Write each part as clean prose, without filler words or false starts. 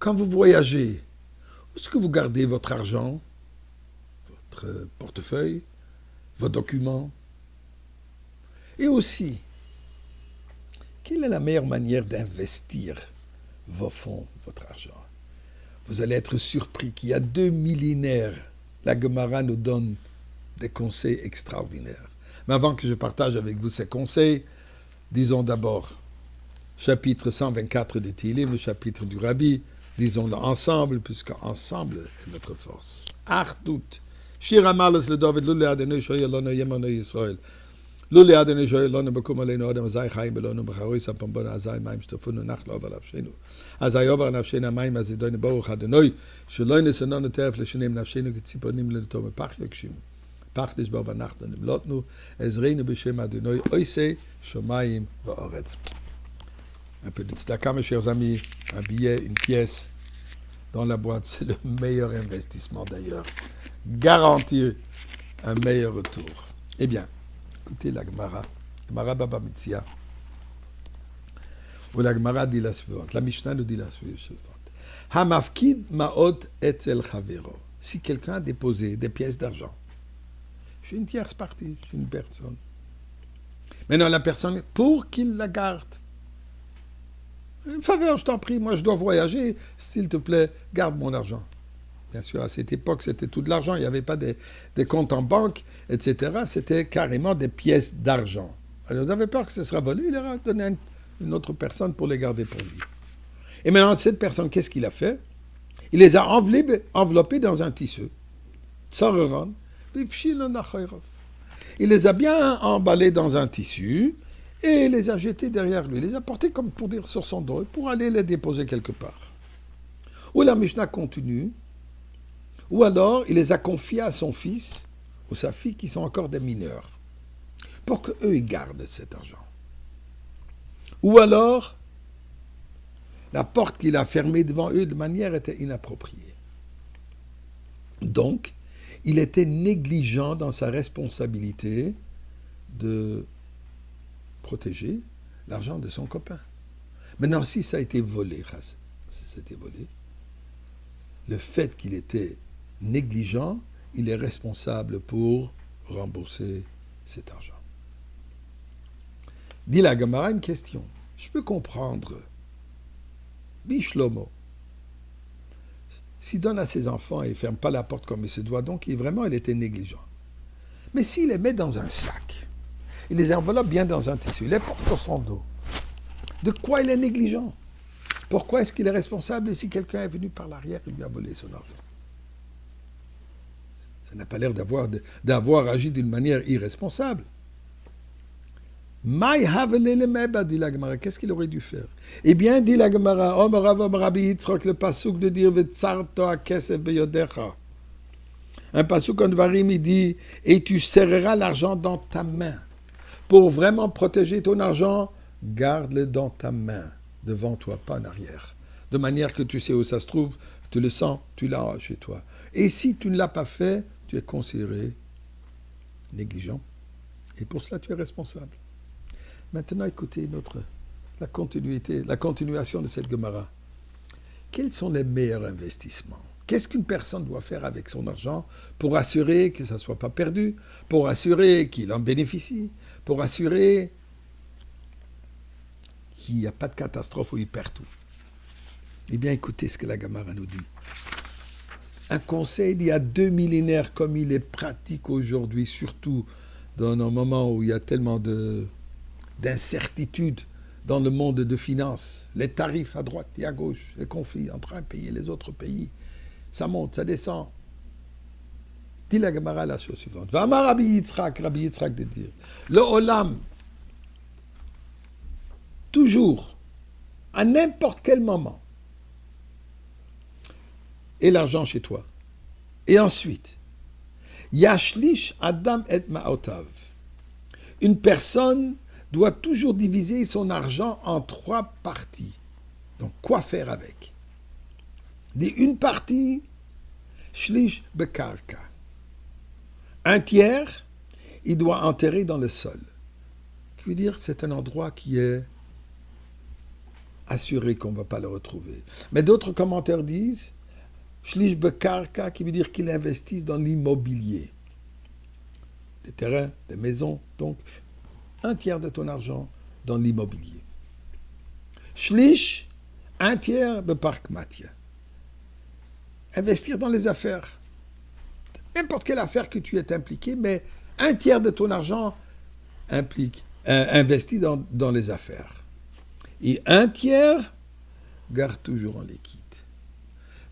quand vous voyagez, où est-ce que vous gardez votre argent, votre portefeuille, vos documents? Et aussi, quelle est la meilleure manière d'investir vos fonds, votre argent? Vous allez être surpris qu'il y a 2 millénaires, la Gemara nous donne des conseils extraordinaires. Mais avant que je partage avec vous ces conseils, disons d'abord, chapitre 124 de Tehillim, le chapitre du Rabbi, disons-le ensemble, puisque ensemble est notre force. Achdut. Shir Amalas le David, Lule Adonai Shoyel Lona Yemana Yisrael. Lule Adonai Shoyel Lona Bekum Aleinu Adam Azai Chaim Belonu Becharoy Sapambon Azai Maim Shtofunu Nachlo Aval Avshenu. Azai Ovar Nafshena Maim Azidoin Baruch Adonai. Sheloi Nesanon Teref Leshenem Nafshenu Ketziponim Leltom Pach Yakshim. Pach Lishba Banacht Nanim Lotnu. Ezreinu Beshem Adonai Oise Shomayim Va'oretz. Un peu de tzedaka, mes chers amis, un billet, une pièce dans la boîte, c'est le meilleur investissement d'ailleurs. Garantir un meilleur retour. Eh bien, écoutez la Gemara, Gemara Baba Metzia, où la Gemara dit la suivante, la Mishnah nous dit la suivante. Hamafkid ma'od etzel chavero. Si quelqu'un a déposé des pièces d'argent, je suis une tierce partie, je suis une personne. Maintenant, la personne, pour qu'il la garde, une faveur, je t'en prie, moi je dois voyager, s'il te plaît, garde mon argent. Bien sûr, à cette époque, c'était tout de l'argent, il n'y avait pas des comptes en banque, etc. C'était carrément des pièces d'argent. Alors, vous avez peur que ce sera volé, il aura donné à une autre personne pour les garder pour lui. Et maintenant, cette personne, qu'est-ce qu'il a fait? Il les a enveloppés dans un tissu. Il les a bien emballés dans un tissu, et les a jetés derrière lui, les a portés comme pour dire sur son dos, pour aller les déposer quelque part. Ou la Mishnah continue, ou alors il les a confiés à son fils ou sa fille qui sont encore des mineurs, pour qu'eux ils gardent cet argent. Ou alors, la porte qu'il a fermée devant eux de manière était inappropriée. Donc, il était négligent dans sa responsabilité de protéger l'argent de son copain. Maintenant, si ça a été volé, le fait qu'il était négligent, il est responsable pour rembourser cet argent. Dit la Gemara, une question. Je peux comprendre. Bishlomo, s'il donne à ses enfants et ne ferme pas la porte comme il se doit, donc il était négligent. Mais s'il les met dans un sac, il les enveloppe bien dans un tissu, il les porte sur son dos. De quoi il est négligent? Pourquoi est-ce qu'il est responsable? Et si quelqu'un est venu par l'arrière, il lui a volé son argent? Ça n'a pas l'air d'avoir agi d'une manière irresponsable. Dit la Gemara, qu'est-ce qu'il aurait dû faire? Eh bien, dit la Gemara, le pasuk de dire un pasuk en Dvarim, il dit, et tu serreras l'argent dans ta main. Pour vraiment protéger ton argent, garde-le dans ta main, devant toi, pas en arrière. De manière que tu sais où ça se trouve, tu le sens, tu l'as chez toi. Et si tu ne l'as pas fait, tu es considéré négligent. Et pour cela, tu es responsable. Maintenant, écoutez la continuation de cette Gemara. Quels sont les meilleurs investissements? Qu'est-ce qu'une personne doit faire avec son argent pour assurer que ça ne soit pas perdu, pour assurer qu'il en bénéficie, pour assurer qu'il n'y a pas de catastrophe où il perd tout? Eh bien, écoutez ce que la Gemara nous dit. Un conseil d'il y a 2 millénaires comme il est pratique aujourd'hui, surtout dans un moment où il y a tellement d'incertitudes dans le monde de finances, les tarifs à droite et à gauche, les conflits entre un pays et les autres pays, ça monte, ça descend. Dit la Gemara la chose suivante. V'amar Rabbi Yitzhak de dire, le Olam, toujours, à n'importe quel moment, et l'argent chez toi. Et ensuite, Yashlish Adam et Ma'otav. Une personne doit toujours diviser son argent en 3 parties. Donc, quoi faire avec? Une partie, Shlish Bekarka. 1/3, il doit enterrer dans le sol. Ce qui veut dire c'est un endroit qui est assuré qu'on ne va pas le retrouver. Mais d'autres commentaires disent Shlish bekarka, qui veut dire qu'il investisse dans l'immobilier. Des terrains, des maisons, donc un tiers de ton argent dans l'immobilier. Shlish, un tiers de parc matia. Investir dans les affaires. N'importe quelle affaire que tu es impliqué, mais un tiers de ton argent investi dans les affaires. Et un tiers, garde toujours en liquide.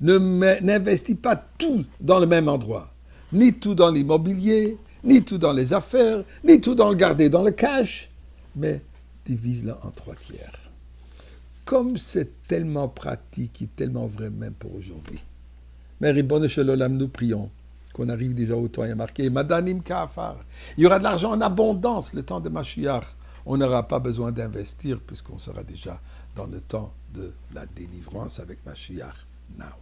N'investis pas tout dans le même endroit. Ni tout dans l'immobilier, ni tout dans les affaires, ni tout dans le garder dans le cash, mais divise-le en 3 tiers. Comme c'est tellement pratique et tellement vrai même pour aujourd'hui. Mais Ribbon Shalom, nous prions qu'on arrive déjà au temps, il y a marqué Madanim Kafar. Il y aura de l'argent en abondance le temps de Mashiach. On n'aura pas besoin d'investir puisqu'on sera déjà dans le temps de la délivrance avec Mashiach now.